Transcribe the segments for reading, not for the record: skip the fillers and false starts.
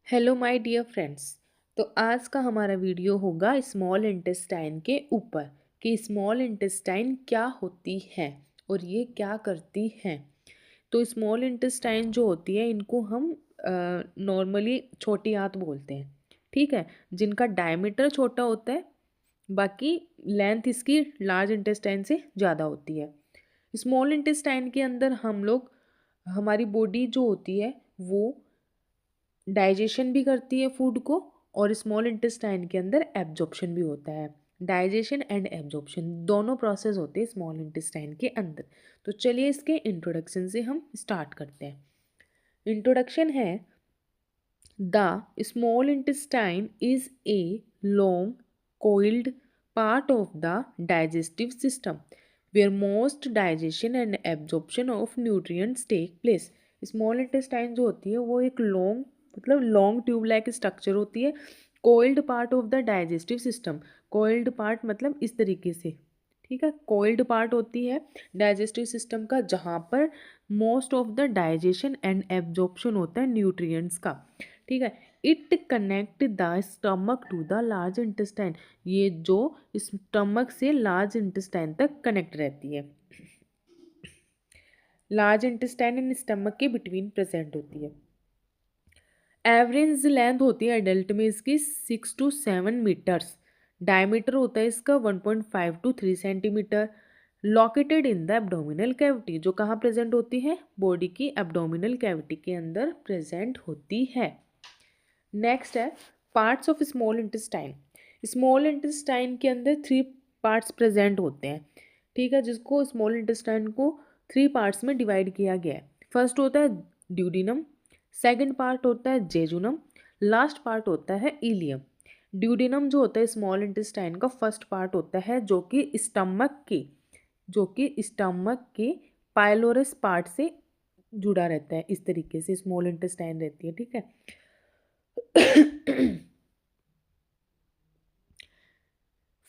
Hello my dear friends. तो आज का हमारा वीडियो होगा स्मॉल इंटेस्टाइन के ऊपर कि स्मॉल इंटेस्टाइन क्या होती है और ये क्या करती हैं। तो स्मॉल इंटेस्टाइन जो होती है इनको हम नॉर्मली छोटी आंत बोलते हैं, ठीक है, जिनका डायमीटर छोटा होता है, बाकी लेंथ इसकी लार्ज इंटेस्टाइन से ज़्यादा होती है। स्मॉल इंटेस्टाइन के अंदर हम लोग हमारी बॉडी जो होती है वो डाइजेशन भी करती है फूड को, और स्मॉल इंटेस्टाइन के अंदर एब्जॉर्प्शन भी होता है। डाइजेशन एंड एब्जॉर्प्शन दोनों प्रोसेस होते हैं स्मॉल इंटेस्टाइन के अंदर। तो चलिए इसके इंट्रोडक्शन से हम स्टार्ट करते हैं। इंट्रोडक्शन है, the small intestine is a long coiled part of the digestive system where most digestion and absorption of nutrients take place। Small intestine जो होती है वो एक लॉन्ग मतलब लॉन्ग ट्यूब लाइक स्ट्रक्चर होती है, coiled part of the digestive system. Coiled part मतलब इस तरीके से, ठीक है, कोइल्ड पार्ट होती है डाइजेस्टिव सिस्टम का, जहाँ पर most of the digestion and absorption होता है न्यूट्रिएंट्स का, ठीक है। It connect the stomach to the large intestine, ये जो स्टमक से लार्ज इंटेस्टाइन तक कनेक्ट रहती है। लार्ज इंटेस्टाइन एंड स्टमक के बिटवीन प्रेजेंट होती है। एवरेज लेंथ होती है एडल्ट में इसकी 6 to 7 मीटर्स। डायमीटर होता है इसका 1.5 to 3 centimetre. Located in the abdominal cavity, जो कहाँ प्रेजेंट होती है, बॉडी की एब्डोमिनल कैविटी के अंदर प्रेजेंट होती है। नेक्स्ट है parts of small intestine. Small intestine के अंदर 3 पार्ट्स प्रेजेंट होते हैं, ठीक है, जिसको स्मॉल इंटेस्टाइन को 3 पार्ट्स में डिवाइड किया गया है। फर्स्ट होता है ड्यूडिनम, सेकंड पार्ट होता है जेजुनम, लास्ट पार्ट होता है इलियम। ड्यूडिनम जो होता है स्मॉल इंटेस्टाइन का फर्स्ट पार्ट होता है, जो कि स्टमक के पाइलोरस पार्ट से जुड़ा रहता है। इस तरीके से स्मॉल इंटेस्टाइन रहती है, ठीक है।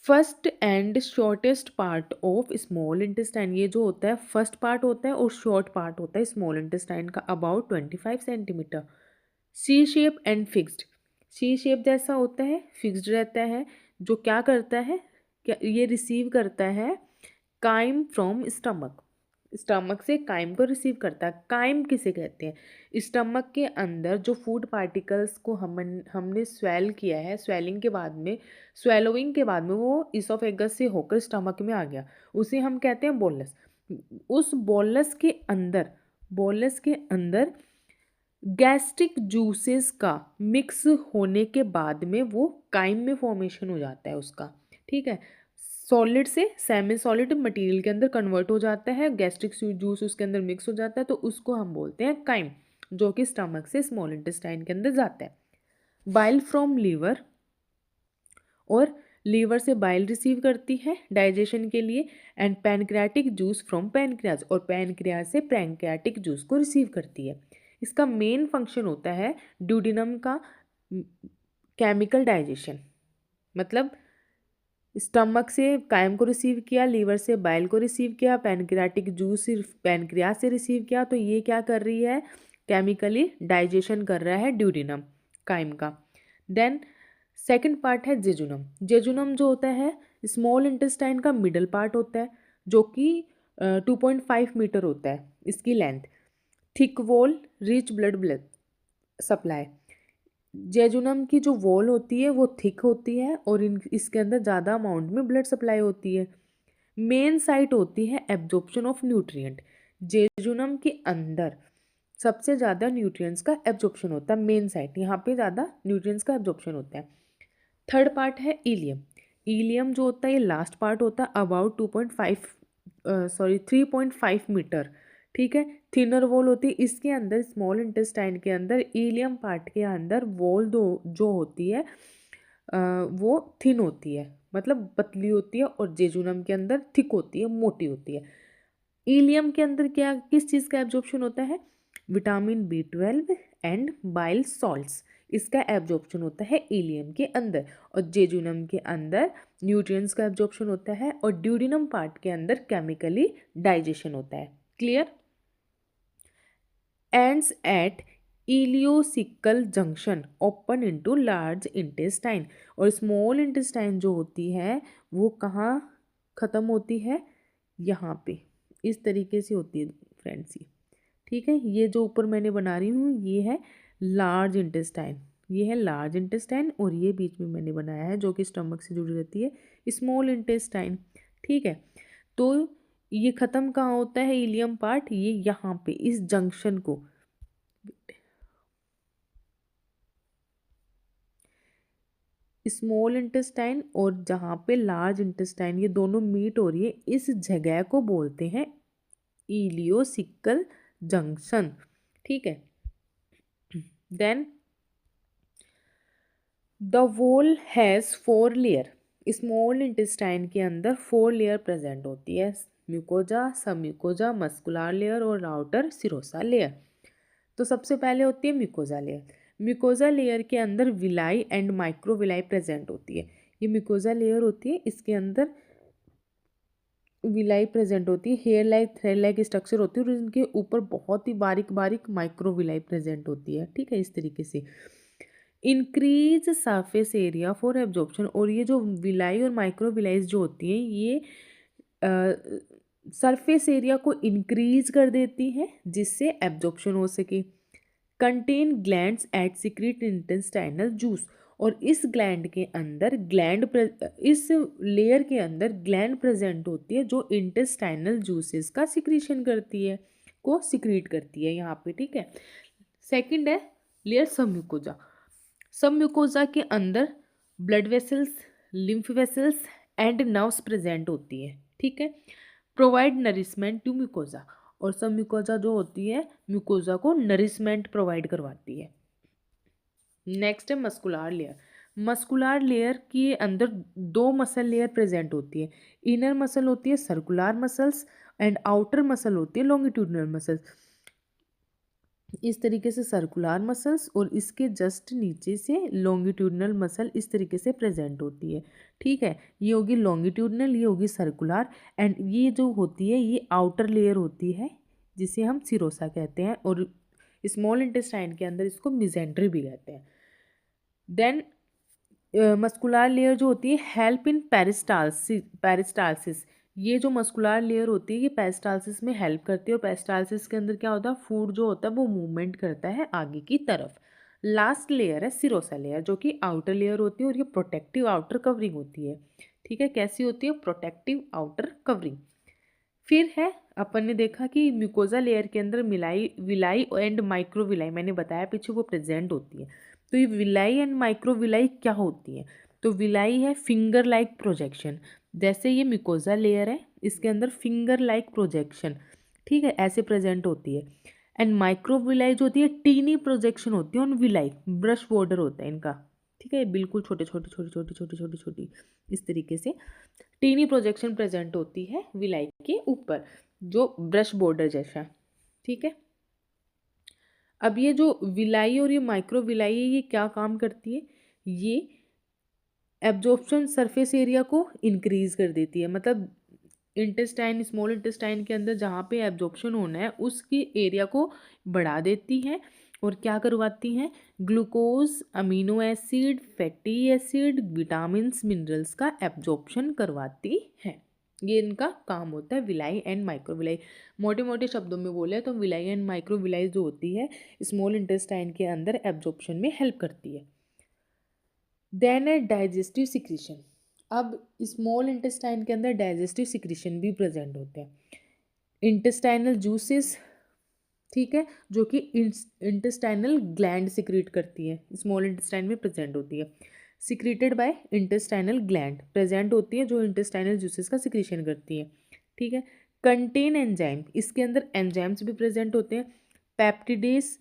First and shortest part of small intestine, ये जो होता है फर्स्ट पार्ट होता है और शॉर्ट पार्ट होता है स्मॉल इंटेस्टाइन का, about 25 centimetre. C shape and fixed, C shape जैसा होता है, फिक्स्ड रहता है, जो क्या करता है, क्या ये रिसीव करता है काइम फ्रॉम स्टमक, स्टमक से काइम को रिसीव करता है। काइम किसे कहते हैं, स्टमक के अंदर जो फूड पार्टिकल्स को हमने स्वेल किया है, स्वेलोइंग के बाद में वो इसोफेगस से होकर स्टमक में आ गया, उसे हम कहते हैं बोलस। उस बोलस के अंदर गैस्ट्रिक जूसेस का मिक्स होने के बाद में वो काइम में फॉर्मेशन हो जाता है उसका, ठीक है। सॉलिड से सेमी सॉलिड मटेरियल के अंदर कन्वर्ट हो जाता है, गैस्ट्रिक जूस उसके अंदर मिक्स हो जाता है, तो उसको हम बोलते हैं काइम, जो कि स्टमक से स्मॉल इंटेस्टाइन के अंदर जाता है। बाइल फ्रॉम लीवर, और लीवर से बाइल रिसीव करती है डाइजेशन के लिए। And pancreatic juice from pancreas, और पैनक्रियाज से पैनक्रियाटिक जूस को रिसीव करती है। इसका मेन फंक्शन होता है ड्यूडिनम का केमिकल डाइजेशन, मतलब स्टमक से कायम को रिसीव किया, लीवर से बाइल को रिसीव किया, पैनक्रियाटिक जूस पैनक्रियाज से रिसीव किया, तो ये क्या कर रही है, केमिकली डाइजेशन कर रहा है ड्यूडिनम काइम का। देन सेकंड पार्ट है जेजुनम। जेजुनम जो होता है स्मॉल इंटेस्टाइन का मिडल पार्ट होता है, जो कि 2.5 मीटर होता है इसकी length. Thick wall, rich blood supply. Jejunum की जो वॉल होती है वो थिक होती है और इसके अंदर ज़्यादा अमाउंट में ब्लड सप्लाई होती है। मेन साइट होती है एब्जॉर्प्शन ऑफ न्यूट्रिएंट। जेजुनम के अंदर सबसे ज़्यादा न्यूट्रिएंट्स का एब्जॉर्प्शन होता है, मेन साइट, यहाँ पे ज़्यादा न्यूट्रिएंट्स का एब्जॉर्प्शन होता है। थर्ड पार्ट है इलियम। इलियम जो होता है ये लास्ट पार्ट होता है, अबाउट 3.5 मीटर, ठीक है। थिनर वॉल होती है इसके अंदर, स्मॉल इंटेस्टाइन के अंदर इलियम पार्ट के अंदर वॉल जो होती है वो थिन होती है, मतलब पतली होती है, और जेजुनम के अंदर थिक होती है, मोटी होती है। इलियम के अंदर क्या किस चीज़ का एब्जॉर्प्शन होता है, vitamin B12 and bile salts, इसका एब्जॉर्प्शन होता है इलियम के अंदर। और जेजुनम के अंदर न्यूट्रिएंट्स का एब्जॉर्प्शन होता है, और ड्यूडिनम पार्ट के अंदर केमिकली डाइजेशन होता है। Clear? Ends at ileocaecal junction open into large intestine, और स्मॉल इंटेस्टाइन जो होती है वो कहाँ ख़त्म होती है, यहाँ पे इस तरीके से होती है फ्रेंड्स ये। ठीक है, ये जो ऊपर मैंने बना रही हूँ ये है लार्ज इंटेस्टाइन, ये है लार्ज इंटेस्टाइन, और ये बीच में मैंने बनाया है जो कि स्टमक से जुड़ी रहती है स्मॉल इंटेस्टाइन। ठीक है, तो ये ख़त्म कहाँ होता है इलियम पार्ट, ये यहाँ पे इस जंक्शन को, स्मॉल इंटेस्टाइन और जहाँ पे लार्ज इंटेस्टाइन ये दोनों मीट हो रही है, इस जगह को बोलते हैं इलियोसिकल जंक्शन। ठीक है, then the wall has 4 layer, small intestine के अंदर 4 लेयर प्रेजेंट होती है, mucosa, submucosa, muscular layer और आउटर सिरोसा लेयर। तो सबसे पहले होती है म्यूकोजा लेयर। म्यूकोजा लेयर के अंदर विलाई एंड माइक्रोविलाई प्रेजेंट होती है। ये म्यूकोजा लेयर होती है, इसके अंदर विलाई प्रेजेंट होती है, hair like thread like structure होती है, और इनके ऊपर बहुत ही बारीक बारीक माइक्रोविलाई प्रेजेंट होती है। ठीक है, इस तरीके से increase surface area for absorption, और ये जो विलाई और माइक्रोविलाइज जो होती हैं ये सरफेस एरिया को इंक्रीज कर देती हैं जिससे एब्जॉर्प्शन हो सके। Contain glands at secrete intestinal juice, और इस ग्लैंड के अंदर इस लेयर के अंदर ग्लैंड प्रेजेंट होती है जो इंटेस्टाइनल जूसेस का सिक्रीशन करती है, को सिक्रीट करती है यहाँ पे। ठीक है, सेकंड है लेयर सबम्यूकोजा। सबम्यूकोजा के अंदर blood vessels, lymph vessels and nerves present होती है। ठीक है, प्रोवाइड नरिशमेंट टू म्यूकोजा, और सब म्यूकोजा जो होती है म्यूकोजा को नरिशमेंट प्रोवाइड करवाती है। नेक्स्ट है मस्कुलर लेयर। मस्कुलर लेयर के अंदर 2 मसल लेयर प्रेजेंट होती है, इनर मसल होती है circular muscles and outer muscle होती है लॉन्गिट्यूडनल मसल्स। इस तरीके से सर्कुलर मसल्स और इसके जस्ट नीचे से लॉन्गिट्यूडनल मसल इस तरीके से प्रेजेंट होती है। ठीक है, ये होगी लॉन्गिट्यूडनल, ये होगी सर्कुलर, एंड ये जो होती है ये आउटर लेयर होती है जिसे हम सिरोसा कहते हैं, और स्मॉल इंटेस्टाइन के अंदर इसको मिजेंट्री भी कहते हैं। देन मस्कुलर लेयर जो होती है हेल्प इन पेरिस्टालसिस, ये जो मस्कुलर लेयर होती है ये पेरिस्टालसिस में हेल्प करती है, और पेरिस्टालसिस के अंदर क्या होता है फूड जो होता है वो मूवमेंट करता है आगे की तरफ। लास्ट लेयर है सिरोसा लेयर जो कि आउटर लेयर होती है, और ये प्रोटेक्टिव आउटर कवरिंग होती है। ठीक है, कैसी होती है प्रोटेक्टिव आउटर कवरिंग। फिर है अपन ने देखा कि म्यूकोजा लेयर के अंदर विलाई एंड माइक्रोविलाई, मैंने बताया पीछे वो प्रेजेंट होती है। तो ये विलाई एंड माइक्रोविलाई क्या होती है, तो विलाई है फिंगर लाइक प्रोजेक्शन, जैसे ये म्यूकोजा लेयर है इसके अंदर फिंगर लाइक प्रोजेक्शन, ठीक है, ऐसे प्रेजेंट होती है। एंड माइक्रोविलाई जो होती है टीनी प्रोजेक्शन होती है, और विलाई ब्रश बॉर्डर होता है इनका। ठीक है, बिल्कुल छोटे छोटे छोटी छोटी छोटी छोटी छोटी इस तरीके से टीनी प्रोजेक्शन प्रेजेंट होती है विलाई के ऊपर जो ब्रश बॉर्डर जैसा। ठीक है, अब ये जो विलाई और ये माइक्रो विलाई है ये क्या काम करती है, ये एब्जॉर्प्शन सरफेस एरिया को इंक्रीज कर देती है, मतलब इंटेस्टाइन स्मॉल इंटेस्टाइन के अंदर जहाँ पे एब्जॉर्प्शन होना है उसकी एरिया को बढ़ा देती है, और क्या करवाती हैं glucose, amino acid, fatty acid, vitamins, minerals का एब्जॉर्प्शन करवाती है। ये इनका काम होता है विलाई एंड माइक्रोविलाई। मोटे मोटे शब्दों में बोले तो विलाई एंड माइक्रोविलाई जो होती है स्मॉल इंटेस्टाइन के अंदर एब्जॉर्प्शन में हेल्प करती है। देन है डाइजेस्टिव सिक्रीशन। अब स्मॉल इंटेस्टाइन के अंदर डाइजेस्टिव सिक्रीशन भी प्रेजेंट होते हैं, इंटेस्टाइनल जूसेस, ठीक है, जो कि इंटेस्टाइनल ग्लैंड सिक्रीट करती है, स्मॉल इंटेस्टाइन में प्रेजेंट होती है, secreted by intestinal gland present होती है जो इंटेस्टाइनल जूसेस का सिक्रीशन करती है। ठीक है, कंटेन एंजाइम, इसके अंदर एंजाइम्स भी प्रेजेंट होते हैं, peptidase,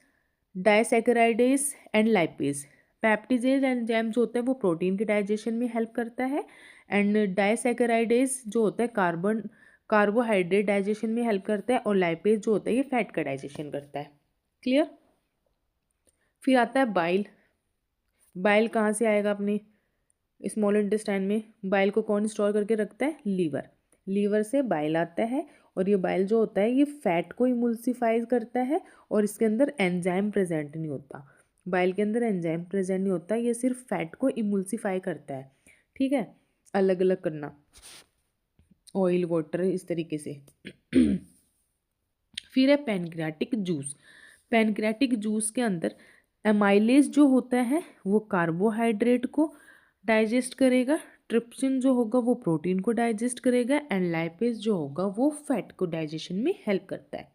disaccharidase and lipase. Peptidase enzyme जो होता है वो प्रोटीन के डाइजेशन में हेल्प करता है, एंड डाइसैकेराइडेज जो होता है कार्बोहाइड्रेट डाइजेशन में हेल्प करता है, और लाइपेज जो होता है ये फैट का डाइजेशन करता है। क्लियर। फिर आता है बाइल। बाइल कहाँ से आएगा अपने स्मॉल इंटेस्टाइन में, बाइल को कौन स्टोर करके रखता है, लीवर, लीवर से बाइल आता है, और ये बाइल जो होता है ये फैट को इमल्सिफाई करता है और इसके अंदर एंजाइम प्रेजेंट नहीं होता। बाइल के अंदर एंजाइम प्रेजेंट नहीं होता, ये सिर्फ फैट को इमल्सिफाई करता है। ठीक है, अलग अलग करना, ऑयल वाटर इस तरीके से। फिर है पैनक्रियाटिक जूस। पैनक्रियाटिक जूस के अंदर एमाइलेज जो होता है वो कार्बोहाइड्रेट को डाइजेस्ट करेगा, ट्रिप्सिन जो होगा वो प्रोटीन को डाइजेस्ट करेगा, एंड लाइपेज जो होगा वो फैट को डाइजेशन में हेल्प करता है।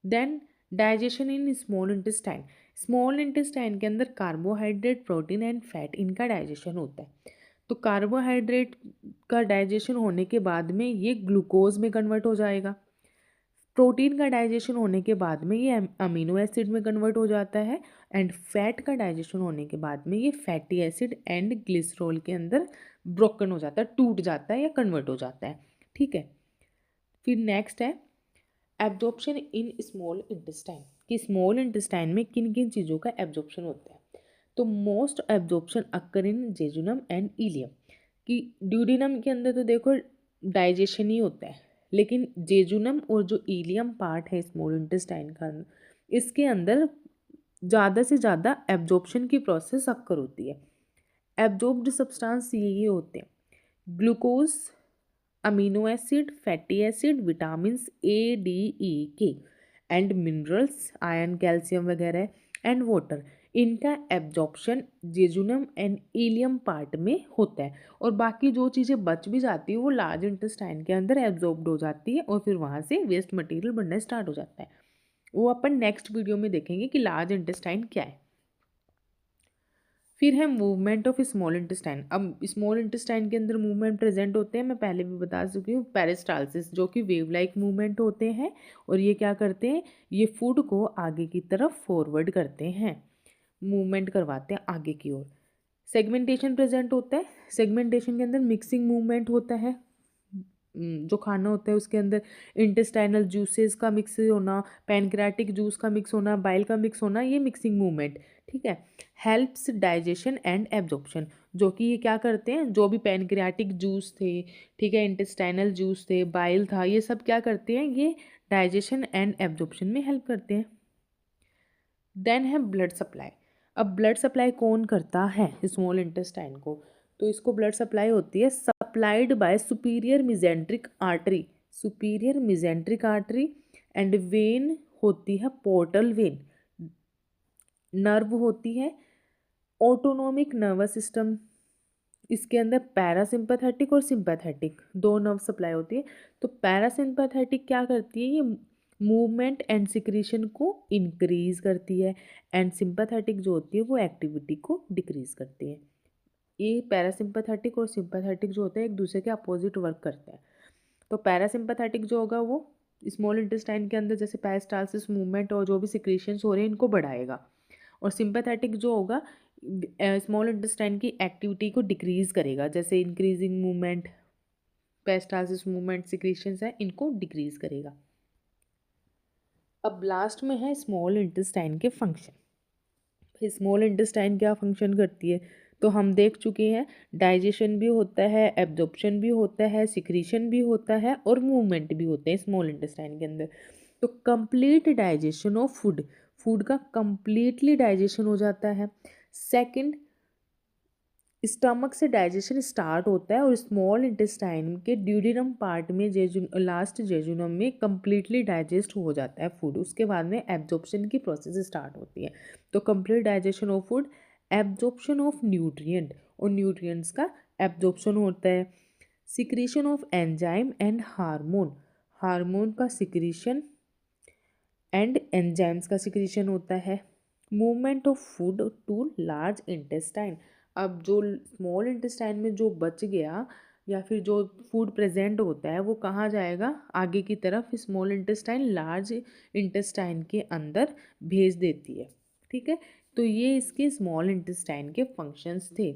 Then digestion in small intestine. Small intestine के अंदर कार्बोहाइड्रेट, प्रोटीन एंड फैट इनका डाइजेशन होता है। तो कार्बोहाइड्रेट का डाइजेशन होने के बाद में ये ग्लूकोज में कन्वर्ट हो जाएगा। प्रोटीन का डाइजेशन होने के बाद में ये अमीनो एसिड में कन्वर्ट हो जाता है, एंड फैट का डाइजेशन होने के बाद में ये फैटी एसिड एंड ग्लिसरॉल के अंदर ब्रोकन हो जाता है, टूट जाता है या कन्वर्ट हो जाता है। ठीक है, फिर नेक्स्ट है एब्जॉर्प्शन इन स्मॉल इंटेस्टाइन, कि स्मॉल इंटेस्टाइन में किन किन चीज़ों का एब्जॉर्प्शन होता है। तो most absorption occur in jejunum and ileum, कि ड्यूडिनम के अंदर तो देखो डाइजेशन ही होता है, लेकिन जेजुनम और जो इलियम पार्ट है स्मॉल इंटेस्टाइन का, इसके अंदर ज़्यादा से ज़्यादा एब्जॉर्प्शन की प्रोसेस अक्कर होती है। एब्जॉर्ब्ड सब्सटेंस ये होते हैं glucose, amino acid, fatty acid, vitamins A D E के एंड मिनरल्स, आयरन, कैल्शियम वगैरह एंड वाटर, इनका absorption jejunum and ileum part में होता है। और बाकी जो चीज़ें बच भी जाती है वो लार्ज इंटेस्टाइन के अंदर एब्जॉर्ब्ड हो जाती है और फिर वहाँ से वेस्ट मटेरियल बनना स्टार्ट हो जाता है। वो अपन नेक्स्ट वीडियो में देखेंगे कि लार्ज इंटेस्टाइन क्या है। फिर है मूवमेंट ऑफ स्मॉल इंटेस्टाइन। अब स्मॉल इंटेस्टाइन के अंदर मूवमेंट प्रेजेंट होते हैं, मैं पहले भी बता चुकी हूँ, पेरिस्टाल्सिस, जो कि वेव लाइक मूवमेंट होते हैं। और ये क्या करते हैं, ये फूड को आगे की तरफ फॉरवर्ड करते हैं, मूवमेंट करवाते हैं आगे की ओर। सेगमेंटेशन प्रेजेंट होता है। सेगमेंटेशन के अंदर मिक्सिंग मूवमेंट होता है, जो खाना होता है उसके अंदर इंटेस्टाइनल जूसेस का मिक्स होना, पैनक्रियाटिक जूस का मिक्स होना, बाइल का मिक्स होना, ये मिक्सिंग मूवमेंट। ठीक है, हेल्प्स डाइजेशन एंड एब्जॉर्प्शन, जो कि ये क्या करते हैं, जो भी पैनक्रियाटिक जूस थे, ठीक है, इंटेस्टाइनल जूस थे, बाइल था, ये सब क्या करते हैं, ये डाइजेशन एंड एब्जॉर्प्शन में हेल्प करते हैं। देन है ब्लड सप्लाई। अब ब्लड सप्लाई कौन करता है स्मॉल इंटेस्टाइन को, तो इसको ब्लड सप्लाई होती है supplied by superior mesenteric artery, superior mesenteric artery, and when होती है पोर्टल वेन, नर्व होती है ऑटोनोमिक नर्वस सिस्टम, इसके अंदर पैरासिम्पैथेटिक और सिंपैथेटिक दो नर्व सप्लाई होती है। तो पैरासिम्पैथेटिक क्या करती है, ये मूवमेंट एंड सिक्रीशन को इंक्रीज करती है, एंड सिंपैथेटिक जो होती है वो एक्टिविटी को डिक्रीज करती है। ये पैरासिम्पैथेटिक और सिंपैथेटिक जो होते हैं एक दूसरे के अपोजिट वर्क करते हैं। तो पैरासिम्पैथेटिक जो होगा वो स्मॉल इंटेस्टाइन के अंदर जैसे पेरिस्टाल्सिस मूवमेंट और जो भी सिक्रीशंस हो रहे हैं इनको बढ़ाएगा, और सिंपैथेटिक जो होगा स्मॉल इंटेस्टाइन की एक्टिविटी को डिक्रीज करेगा, जैसे increasing movement, peristalsis movement, secretions है, इनको डिक्रीज करेगा। अब लास्ट में है स्मॉल इंटेस्टाइन के फंक्शन। स्मॉल इंटेस्टाइन क्या फंक्शन करती है, तो हम देख चुके हैं, डाइजेशन भी होता है, एब्जॉर्प्शन भी होता है, सिक्रीशन भी होता है और मूवमेंट भी होते हैं स्मॉल इंटेस्टाइन के अंदर। तो complete digestion of food, food का कंप्लीटली डाइजेशन हो जाता है। सेकंड, स्टमक से डाइजेशन स्टार्ट होता है और स्मॉल इंटेस्टाइन के ड्यूडिनम पार्ट में लास्ट जेजुनम में कंप्लीटली डाइजेस्ट हो जाता है फूड। उसके बाद में एब्जॉर्प्शन की प्रोसेस स्टार्ट होती है। तो complete digestion of food, absorption of nutrient, और न्यूट्रिएंट्स का एब्जॉर्प्शन होता है। Secretion of enzyme and hormone, hormone का सिक्रीशन एंड एंजाइम्स का सिक्रीशन होता है। Movement of food to large intestine, अब जो स्मॉल इंटेस्टाइन में जो बच गया या फिर जो फूड प्रेजेंट होता है वो कहाँ जाएगा, आगे की तरफ स्मॉल इंटेस्टाइन लार्ज इंटेस्टाइन के अंदर भेज देती है। ठीक है, तो ये इसके स्मॉल इंटेस्टाइन के फंक्शंस थे।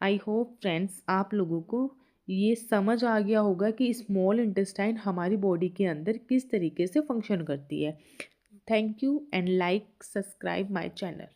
आई होप फ्रेंड्स आप लोगों को ये समझ आ गया होगा कि स्मॉल इंटेस्टाइन हमारी बॉडी के अंदर किस तरीके से फंक्शन करती है। Thank you and like subscribe my channel.